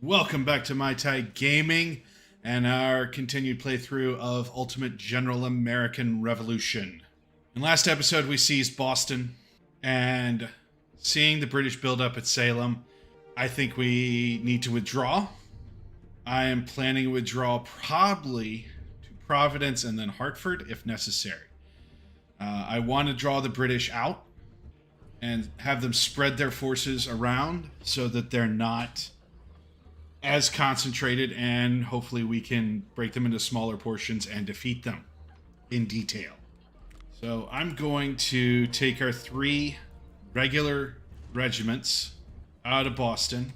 Welcome back to My Tai Gaming and our continued playthrough of Ultimate General American Revolution. In last episode, we seized Boston, and seeing the British build up at Salem, I think we need to withdraw. I am planning to withdraw probably to Providence and then Hartford if necessary. I want to draw the British out and have them spread their forces around so that they're not as concentrated, and hopefully we can break them into smaller portions and defeat them in detail. So I'm going to take our 3 regular regiments out of Boston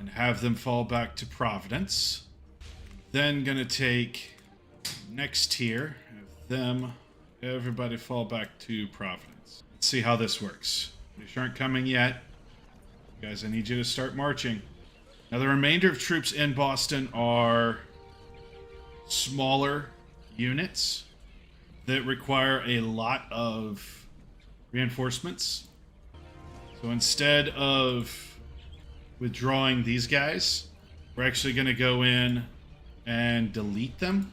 and have them fall back to Providence. Then gonna take next tier, have everybody fall back to Providence. Let's see how this works. British aren't coming yet. Guys, I need you to start marching. Now, the remainder of troops in Boston are smaller units that require a lot of reinforcements. So instead of withdrawing these guys, we're actually going to go in and delete them.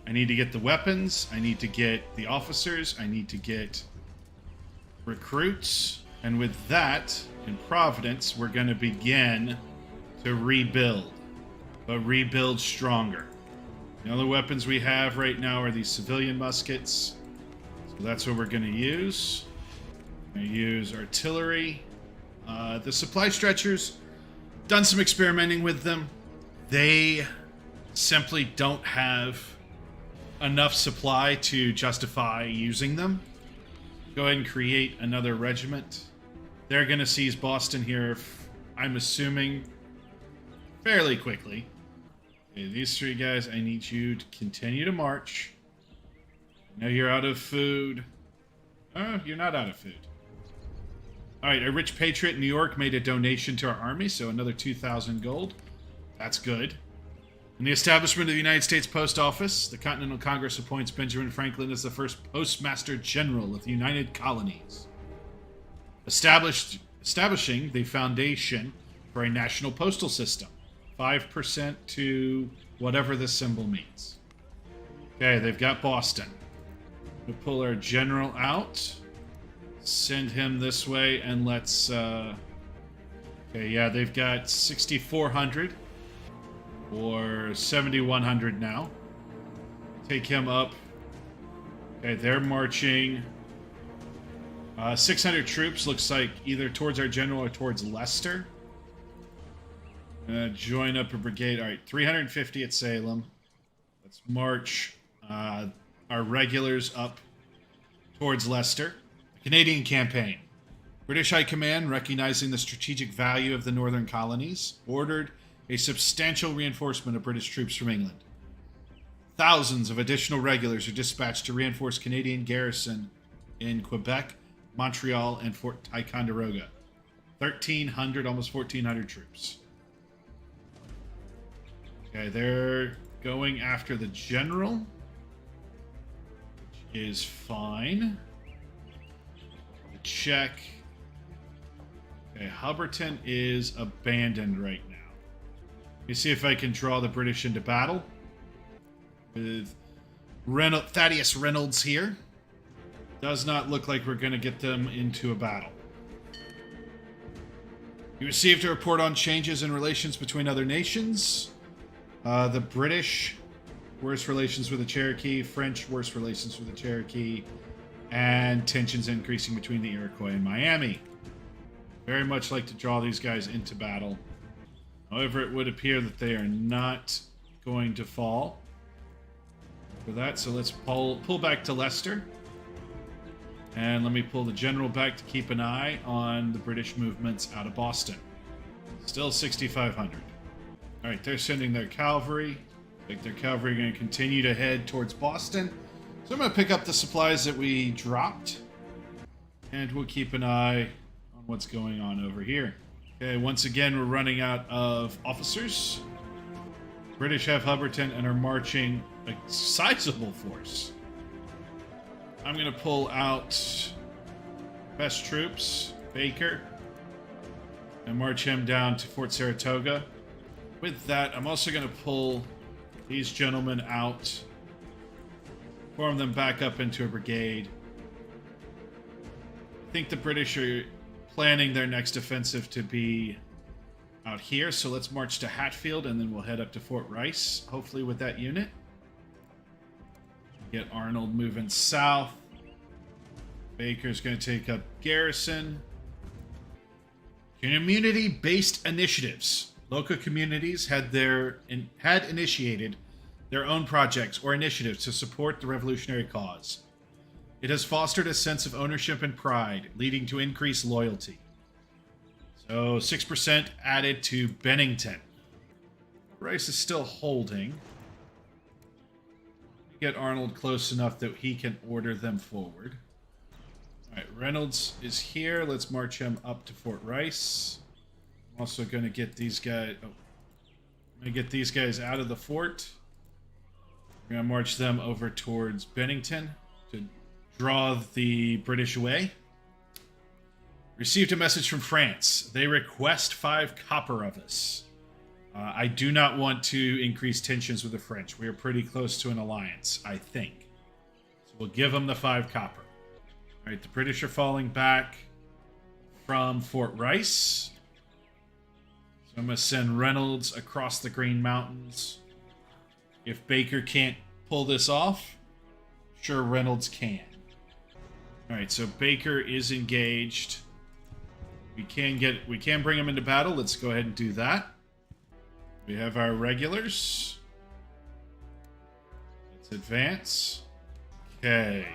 I need to get the weapons. I need to get the officers. I need to get recruits. And with that, in Providence, we're going to begin to rebuild, but rebuild stronger. The only weapons we have right now are these civilian muskets, so that's what we're going to use. We're going to use artillery. The supply stretchers, done some experimenting with them. They simply don't have enough supply to justify using them. Go ahead and create another regiment. They're going to seize Boston here, I'm assuming, fairly quickly. Okay, these 3 guys, I need you to continue to march. I know you're out of food. Oh, you're not out of food. Alright, a rich patriot in New York made a donation to our army, so another 2,000 gold. That's good. In the establishment of the United States Post Office, the Continental Congress appoints Benjamin Franklin as the first Postmaster General of the United Colonies, establishing the foundation for a national postal system. 5% to whatever this symbol means. Okay, they've got Boston. We'll pull our general out. Send him this way, and let's... Okay, yeah, they've got 6,400. Or 7,100 now. Take him up. Okay, they're marching. 600 troops, looks like either towards our general or towards Leicester. Join up a brigade. All right, 350 at Salem. Let's march our regulars up towards Leicester. Canadian campaign. British High Command, recognizing the strategic value of the northern colonies, ordered a substantial reinforcement of British troops from England. Thousands of additional regulars are dispatched to reinforce Canadian garrison in Quebec, Montreal, and Fort Ticonderoga. 1,300, almost 1,400 troops. Okay, they're going after the general, which is fine. Check. Okay, Hubbardton is abandoned right now. Let me see if I can draw the British into battle with Thaddeus Reynolds here. Does not look like we're going to get them into a battle. You received a report on changes in relations between other nations. The British, worse relations with the Cherokee. French, worse relations with the Cherokee. And tensions increasing between the Iroquois and Miami. Very much like to draw these guys into battle. However, it would appear that they are not going to fall for that. So let's pull back to Leicester. And let me pull the general back to keep an eye on the British movements out of Boston. Still 6,500. All right, they're sending their cavalry. I think their cavalry are going to continue to head towards Boston. So I'm going to pick up the supplies that we dropped. And we'll keep an eye on what's going on over here. Okay, once again, we're running out of officers. British have Hubbardton and are marching a sizable force. I'm going to pull out best troops, Baker, and march him down to Fort Saratoga. With that, I'm also going to pull these gentlemen out, form them back up into a brigade. I think the British are planning their next offensive to be out here, so let's march to Hatfield and then we'll head up to Fort Rice, hopefully with that unit. Get Arnold moving south. Baker's going to take up Garrison. Community-based initiatives. Local communities had initiated their own projects or initiatives to support the revolutionary cause. It has fostered a sense of ownership and pride, leading to increased loyalty. So 6% added to Bennington. Rice is still holding. Get Arnold close enough that he can order them forward. Alright, Reynolds is here. Let's march him up to Fort Rice. I'm also going to get these guys... Oh, I'm going to get these guys out of the fort. We're going to march them over towards Bennington to draw the British away. Received a message from France. They request 5 copper of us. I do not want to increase tensions with the French. We are pretty close to an alliance, I think. So we'll give them the 5 copper. All right, the British are falling back from Fort Rice. So I'm going to send Reynolds across the Green Mountains. If Baker can't pull this off, sure, Reynolds can. All right, so Baker is engaged. We can bring him into battle. Let's go ahead and do that. We have our regulars. Let's advance. Okay.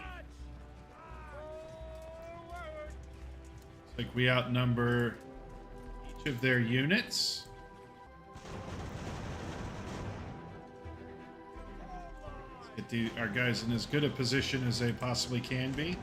Looks like we outnumber each of their units. Let's get our guys in as good a position as they possibly can be.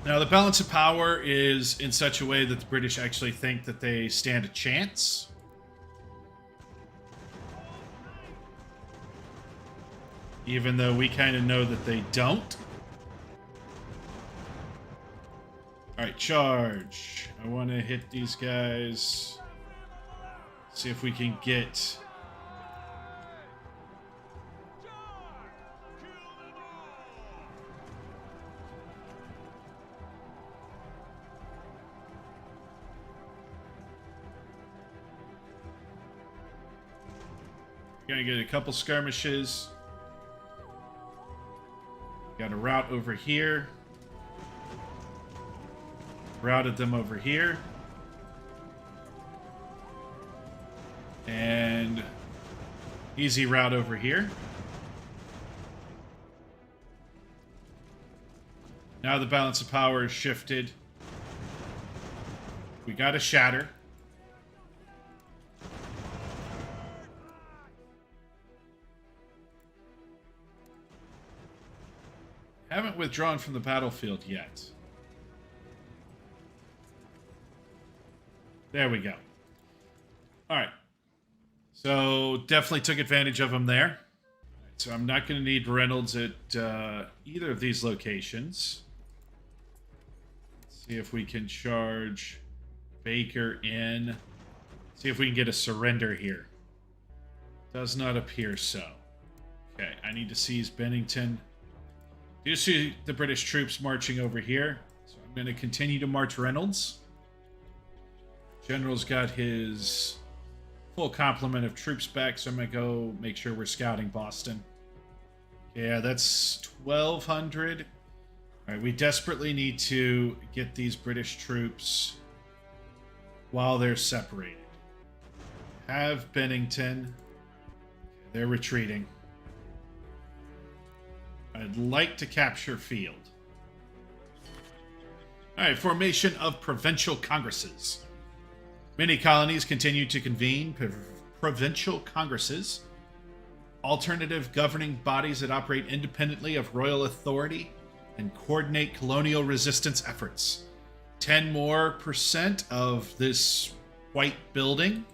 Now, the balance of power is in such a way that the British actually think that they stand a chance. Even though we kind of know that they don't. Alright, charge. I want to hit these guys. See if we can get... Gonna get a couple skirmishes. Got a route over here. Routed them over here. And easy route over here. Now the balance of power is shifted. We got a shatter. Haven't withdrawn from the battlefield yet. There we go. Alright. So, definitely took advantage of them there. So, I'm not going to need Reynolds at either of these locations. Let's see if we can charge Baker in. See if we can get a surrender here. Does not appear so. Okay, I need to seize Bennington. You see the British troops marching over here. So I'm going to continue to march Reynolds. General's got his full complement of troops back, so I'm going to go make sure we're scouting Boston. Yeah, that's 1,200. All right, we desperately need to get these British troops while they're separated. Have Bennington. They're retreating. I'd like to capture Field. Alright, formation of provincial congresses. Many colonies continue to convene provincial congresses. alternative governing bodies that operate independently of royal authority and coordinate colonial resistance efforts. 10% more of this white building.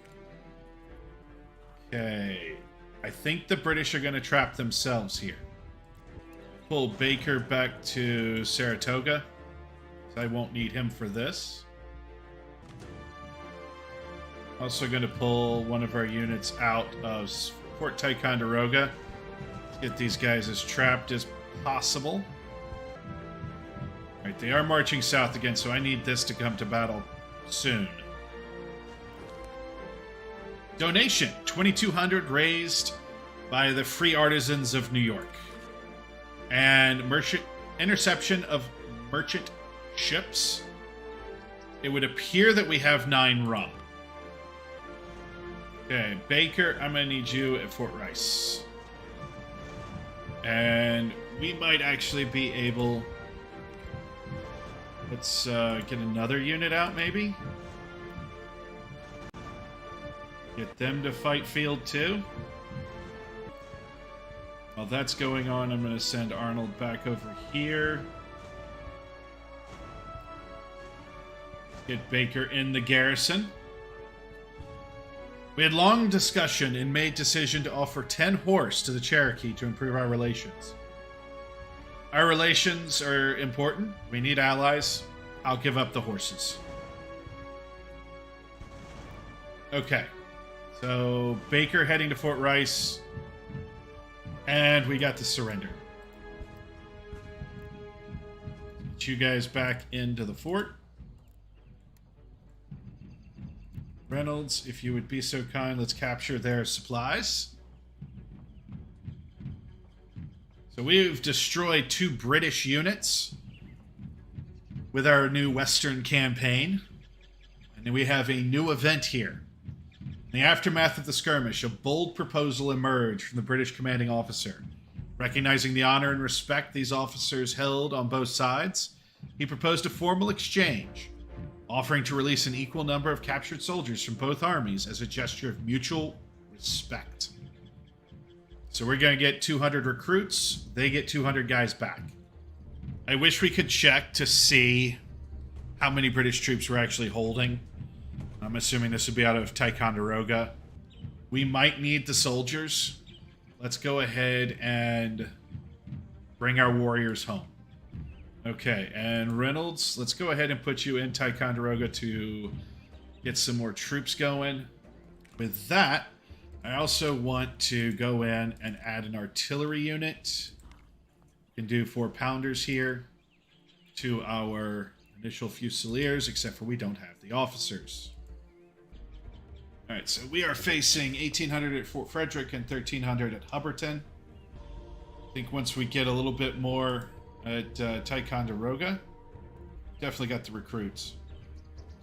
Okay. I think the British are going to trap themselves here. Pull Baker back to Saratoga. I won't need him for this. Also going to pull one of our units out of Fort Ticonderoga. Get these guys as trapped as possible. Alright, they are marching south again, so I need this to come to battle soon. Donation, 2,200 raised by the Free Artisans of New York. And interception of merchant ships. It would appear that we have 9 rum. Okay, Baker, I'm going to need you at Fort Rice. And we might actually be able... Let's get another unit out, maybe? Get them to fight field 2. While that's going on, I'm going to send Arnold back over here. Get Baker in the garrison. We had long discussion and made decision to offer 10 horse to the Cherokee to improve our relations. Our relations are important. We need allies. I'll give up the horses. Okay. So, Baker heading to Fort Rice. And we got the surrender. Get you guys back into the fort. Reynolds, if you would be so kind, let's capture their supplies. So we've destroyed 2 British units with our new Western campaign. And then we have a new event here. In the aftermath of the skirmish, a bold proposal emerged from the British commanding officer. Recognizing the honor and respect these officers held on both sides, he proposed a formal exchange, offering to release an equal number of captured soldiers from both armies as a gesture of mutual respect. So we're going to get 200 recruits. They get 200 guys back. I wish we could check to see how many British troops we're actually holding. I'm assuming this would be out of Ticonderoga. We might need the soldiers. Let's go ahead and bring our warriors home. Okay, and Reynolds, let's go ahead and put you in Ticonderoga to get some more troops going. With that, I also want to go in and add an artillery unit. Can do 4-pounders here to our initial fusiliers, except for we don't have the officers. Alright, so we are facing 1,800 at Fort Frederick and 1,300 at Hubbardton. I think once we get a little bit more at Ticonderoga, definitely got the recruits.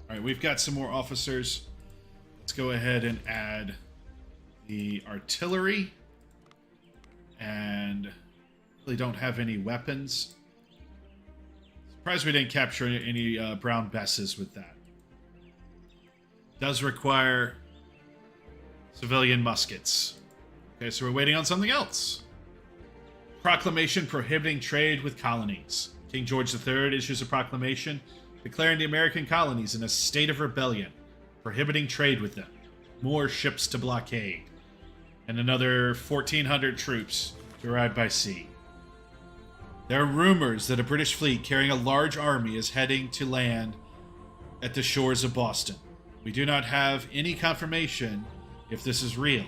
Alright, we've got some more officers. Let's go ahead and add the artillery. And really don't have any weapons. Surprised we didn't capture any brown besses with that. Does require civilian muskets. Okay, so we're waiting on something else. Proclamation prohibiting trade with colonies. King George III issues a proclamation declaring the American colonies in a state of rebellion, prohibiting trade with them, more ships to blockade, and another 1,400 troops to ride by sea. There are rumors that a British fleet carrying a large army is heading to land at the shores of Boston. We do not have any confirmation if this is real,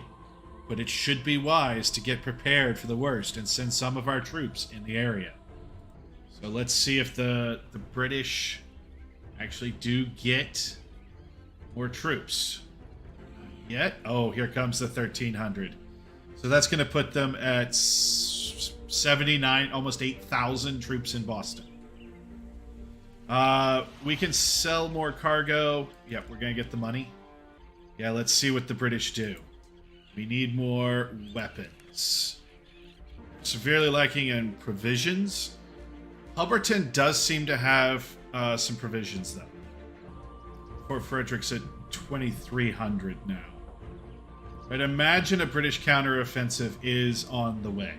but it should be wise to get prepared for the worst and send some of our troops in the area. So let's see if the British actually do get more troops. Yet? Oh, here comes the 1,300. So that's going to put them at 79, almost 8,000 troops in Boston. We can sell more cargo. Yep, we're going to get the money. Yeah, let's see what the British do. We need more weapons. Severely lacking in provisions. Hubbardton does seem to have some provisions, though. Fort Frederick's at 2,300 now. I'd imagine a British counteroffensive is on the way.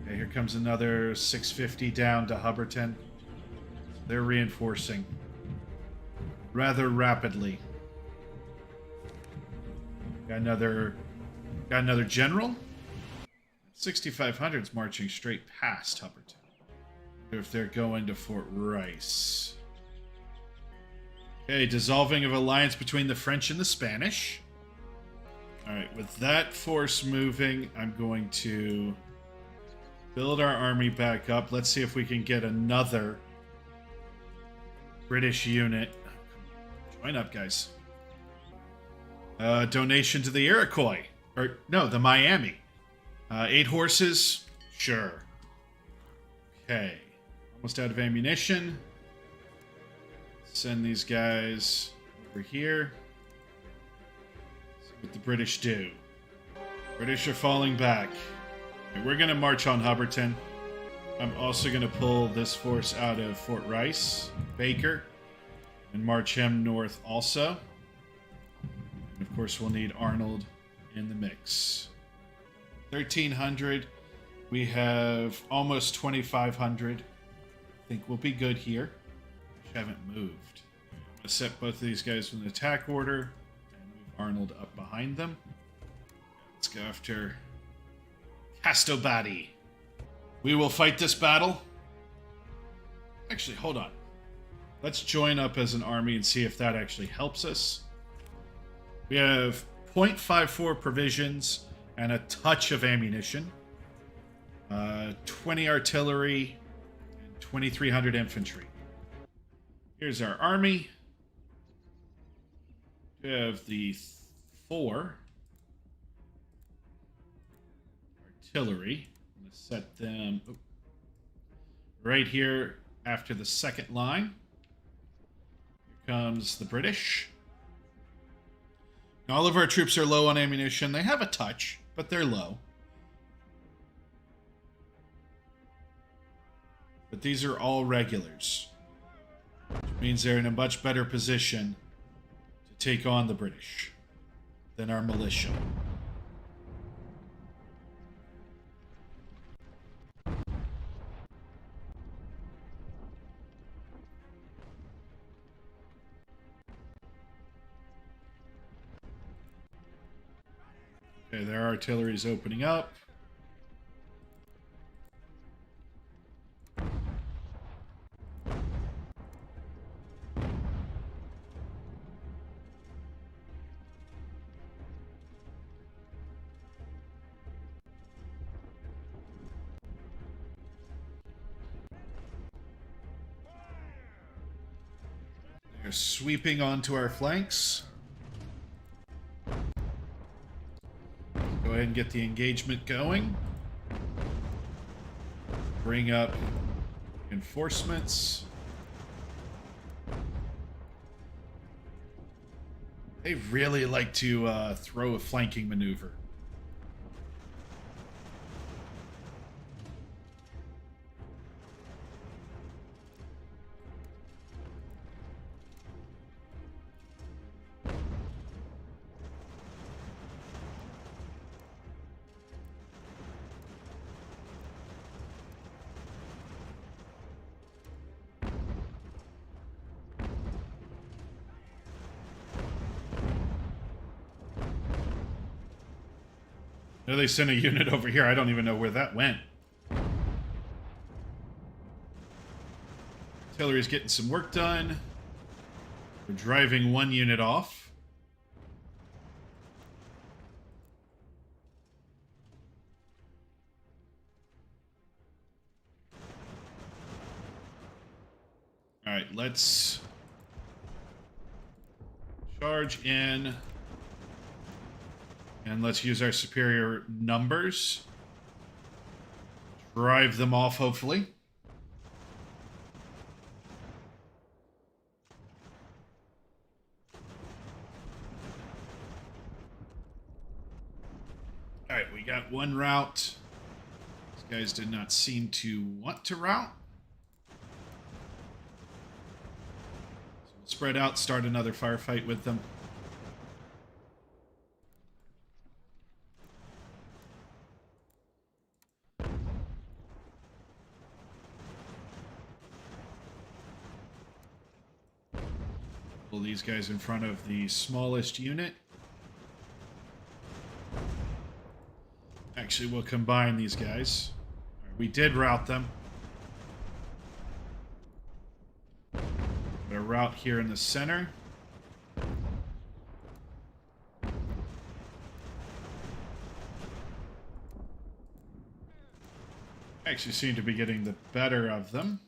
Okay, here comes another 650 down to Hubbardton. They're reinforcing rather rapidly. Got another general. 6,500's marching straight past Hubbardton. Wonder if they're going to Fort Rice. Okay, dissolving of alliance between the French and the Spanish. Alright, with that force moving, I'm going to build our army back up. Let's see if we can get another British unit. Join up, guys. Donation to the Iroquois. Or, no, the Miami. 8 horses? Sure. Okay. Almost out of ammunition. Send these guys over here. See what the British do. British are falling back. Okay, we're going to march on Hubbardton. I'm also going to pull this force out of Fort Rice, Baker, and march him north also. And of course, we'll need Arnold in the mix. 1,300. We have almost 2,500. I think we'll be good here. Haven't moved. I'm going to set both of these guys in the attack order and move Arnold up behind them. Let's go after Castobati. We will fight this battle. Actually, hold on. Let's join up as an army and see if that actually helps us. We have 0.54 provisions and a touch of ammunition. 20 artillery and 2,300 infantry. Here's our army. We have the 4 artillery. I'm going to set them right here after the second line. Here comes the British. Now, all of our troops are low on ammunition. They have a touch, but they're low. But these are all regulars. Which means they're in a much better position to take on the British than our militia. Okay, their artillery is opening up. They're sweeping onto our flanks. Go ahead and get the engagement going. Bring up reinforcements. They really like to throw a flanking maneuver. No, they sent a unit over here. I don't even know where that went. Artillery's getting some work done. We're driving one unit off. All right, let's charge in. And let's use our superior numbers. Drive them off, hopefully. Alright, we got one route. These guys did not seem to want to route. So we'll spread out, start another firefight with them. Pull these guys in front of the smallest unit. Actually, we'll combine these guys. All right, we did rout them. Got a route here in the center. Actually seem to be getting the better of them.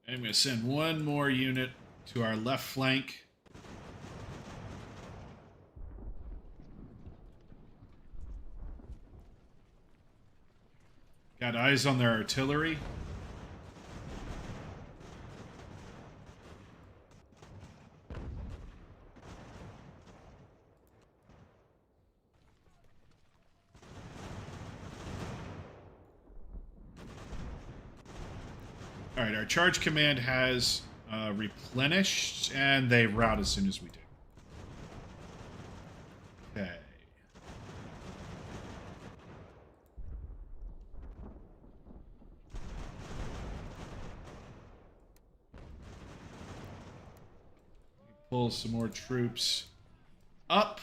I'm going to send one more unit to our left flank. Got eyes on their artillery. Alright, our charge command has replenished, and they rout as soon as we do. Okay. Pull some more troops up.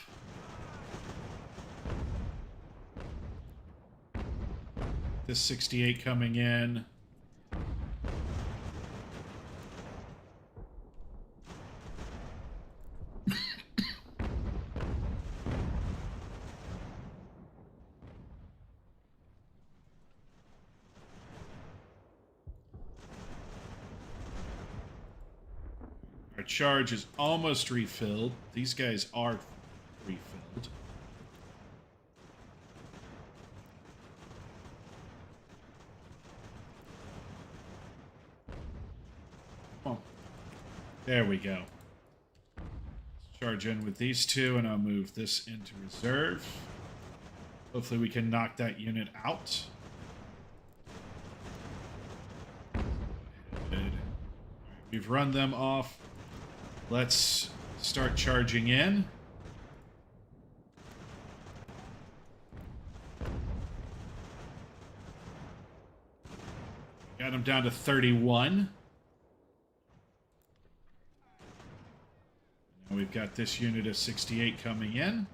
This 68 coming in. Our charge is almost refilled. These guys are refilled. Oh, there we go. Let's charge in with these two, and I'll move this into reserve. Hopefully we can knock that unit out. Good. We've run them off. Let's start charging in. Got them down to 31. Now we've got this unit of 68 coming in.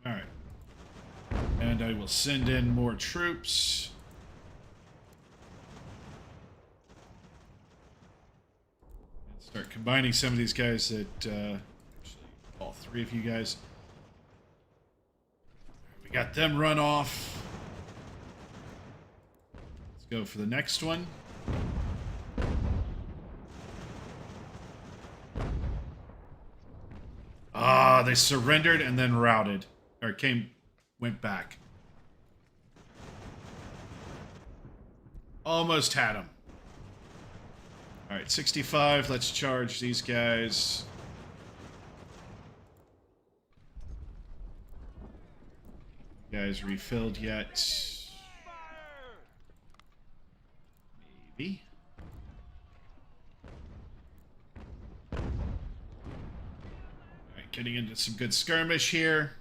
All right. And I will send in more troops. Start combining some of these guys that, actually, all three of you guys. We got them run off. Let's go for the next one. Ah, they surrendered and then routed. Or went back. Almost had them. Alright, 65. Let's charge these guys. You guys refilled yet? Maybe. Alright, getting into some good skirmish here.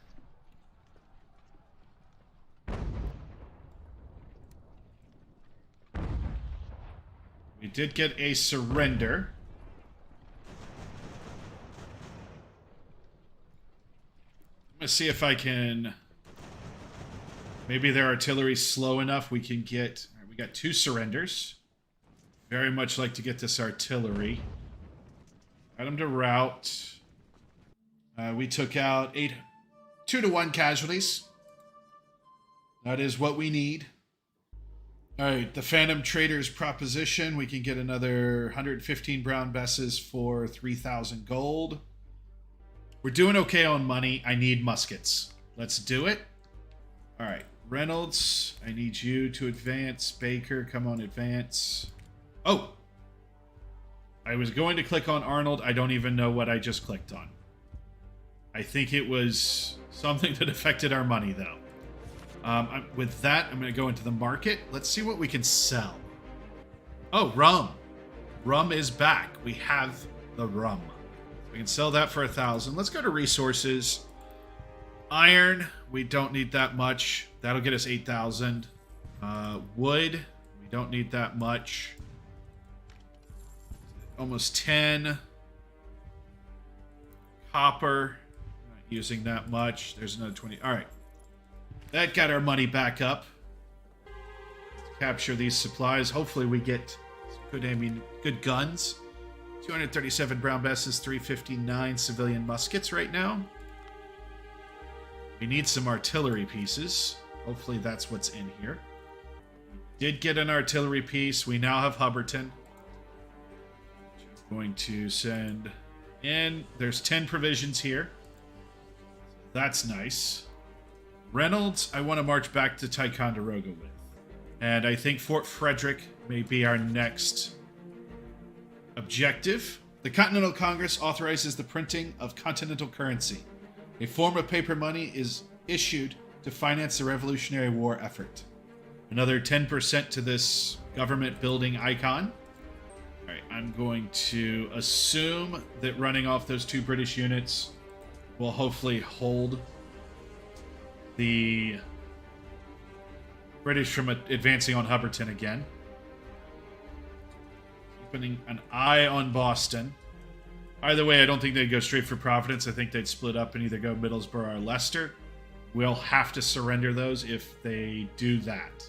We did get a surrender. I'm going to see if I can... Maybe their artillery's slow enough we can get... Right, we got 2 surrenders. Very much like to get this artillery. Got them to rout. We took out 2-to-1 casualties. That is what we need. Alright, the Phantom Traders proposition. We can get another 115 brown besses for 3,000 gold. We're doing okay on money. I need muskets. Let's do it. Alright, Reynolds, I need you to advance. Baker, come on, advance. Oh! I was going to click on Arnold. I don't even know what I just clicked on. I think it was something that affected our money, though. With that, I'm going to go into the market. Let's see what we can sell. Oh, rum. Rum is back. We have the rum. We can sell that for 1,000. Let's go to resources. Iron, we don't need that much. That'll get us 8,000. Wood, we don't need that much. Almost 10. Copper, not using that much. There's another 20. All right. That got our money back up. Let's capture these supplies. Hopefully we get good guns. 237 brown besses, 359 civilian muskets right now. We need some artillery pieces. Hopefully that's what's in here. Did get an artillery piece. We now have Hubbardton. Going to send in. There's 10 provisions here. That's nice. Reynolds, I want to march back to Ticonderoga with. And I think Fort Frederick may be our next objective. The Continental Congress authorizes the printing of continental currency. A form of paper money is issued to finance the Revolutionary War effort. Another 10% to this government building icon. All right, I'm going to assume that running off those 2 British units will hopefully hold the British from advancing on Hubbardton again. Keeping an eye on Boston. Either way, I don't think they'd go straight for Providence. I think they'd split up and either go Middlesbrough or Leicester. We'll have to surrender those if they do that.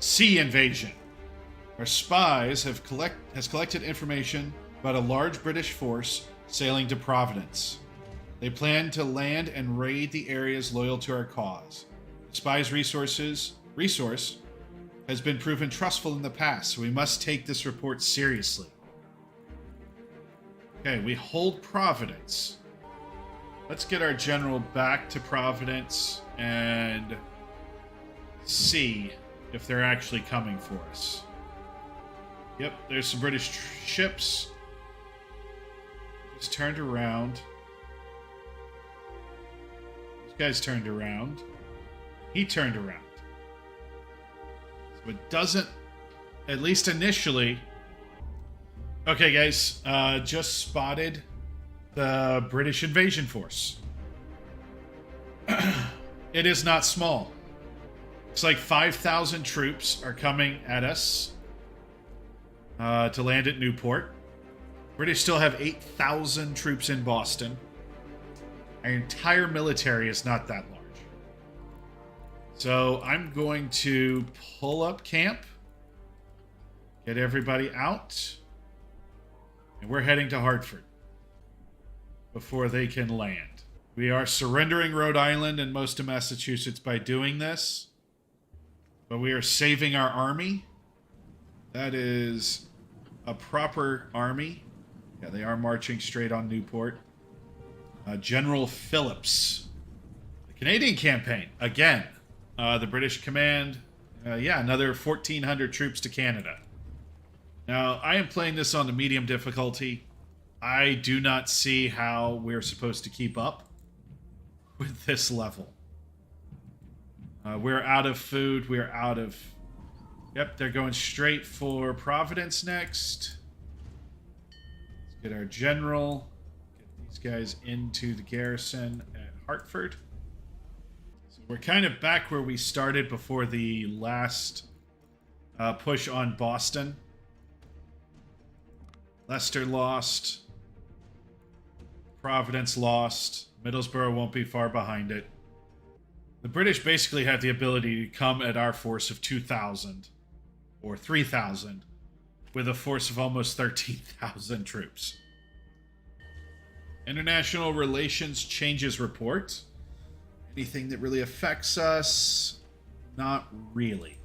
Sea invasion. Our spies has collected information about a large British force sailing to Providence. They plan to land and raid the areas loyal to our cause. The spies' resource has been proven trustful in the past, so we must take this report seriously. Okay, we hold Providence. Let's get our general back to Providence and see if they're actually coming for us. Yep, there's some British ships. Just turned around. These guys turned around. He turned around. So it doesn't, at least initially. Okay, guys, just spotted the British invasion force. It is not small. It's like 5,000 troops are coming at us to land at Newport. British still have 8,000 troops in Boston. Our entire military is not that large. So I'm going to pull up camp, get everybody out, and we're heading to Hartford before they can land. We are surrendering Rhode Island and most of Massachusetts by doing this, but we are saving our army. That is a proper army. Yeah, they are marching straight on Newport. General Phillips. The Canadian campaign. Again, the British command. Another 1,400 troops to Canada. Now, I am playing this on the medium difficulty. I do not see how we're supposed to keep up with this level. We're out of food. We're out of... Yep, they're going straight for Providence next. Let's get our general. Get these guys into the garrison at Hartford. So we're kind of back where we started before the last push on Boston. Leicester lost. Providence lost. Middlesbrough won't be far behind it. The British basically have the ability to come at our force of 2,000 or 3,000 with a force of almost 13,000 troops. International Relations Changes Report. Anything that really affects us? Not really.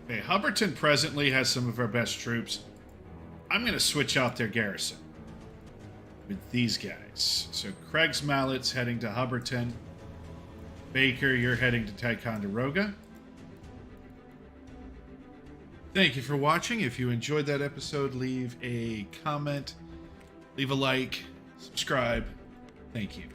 Okay, Hubbardton presently has some of our best troops. I'm going to switch out their garrison with these guys. So Craig's Mallet's heading to Hubbardton. Baker, you're heading to Ticonderoga. Thank you for watching. If you enjoyed that episode, leave a comment, leave a like, subscribe. Thank you.